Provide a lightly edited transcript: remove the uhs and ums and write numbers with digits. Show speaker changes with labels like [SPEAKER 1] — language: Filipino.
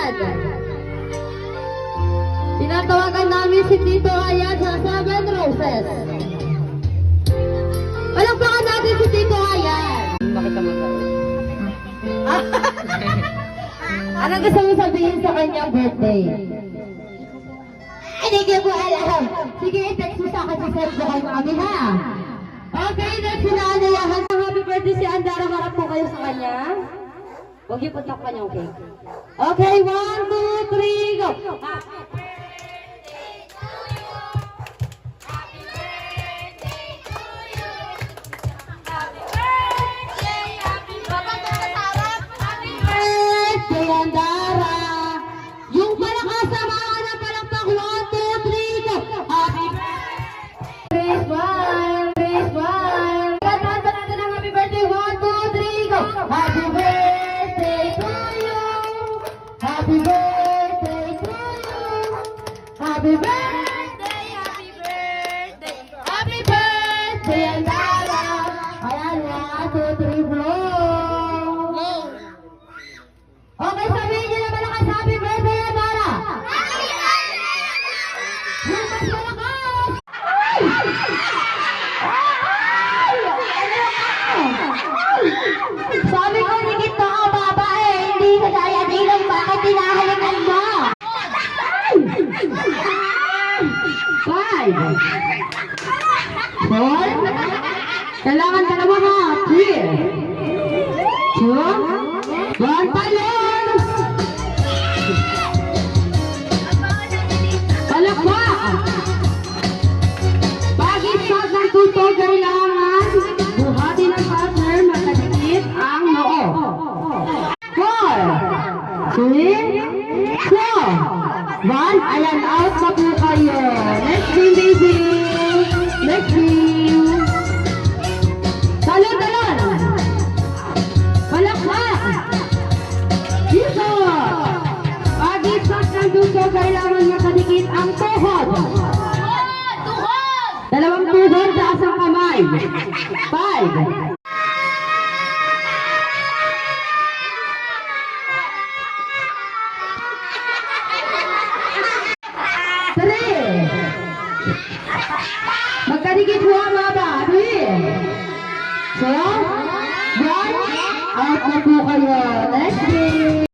[SPEAKER 1] Ayan. Tinatawagan namin si Tito Ayan sa Seven Roses. Palakpakan natin si Tito Ayan.
[SPEAKER 2] Makita mo tayo.
[SPEAKER 1] Anong gusto mo sabihin sa kanyang birthday? Hindi ko po alam. Sige, i-text mo sa akin sa cellphone mo kami, ha? Okay, next sinanayahan. Happy birthday si Andara. Harap po kayo sa kanya. Huwag niyo patakpan yung cake. Okay, 1, 2, 3, go! Birthday, Andara! Yung palakasan mga na palakpak, 1, 2, 3, go! Happy birthday! Smile! Smile! Kanta natin ang happy birthday! 1, 2, 3, go! Happy birthday to you! Happy birthday to you! Happy birthday! Happy birthday! Happy birthday, Andara! Ayan, 1, 2, 3, blow! Okay, sabihin niyo na malakas, happy birthday, Andara! Yung mas malakas! Sabi ko, higit na ka, baba eh. Hindi ka kaya dilang, bakit tinahalikan mo? 5 4 kailangan dalawa ha. 3 2 1 palon! Palakpak! Pag-ispat ng tuto, kailangan buhatin ng partner, matagit ang noo. 4 3 2 1 ayan, out na po kayo. Next game, baby. Next game. Talon! Palakpak! Dito! Pag-ispat ng tuto, kailangan makadikit ang tuhod. Dalawang tuhod sa asang kamay. 5 3 magkadikit po ang baba. 3 2 1 out na po kayo. Next game.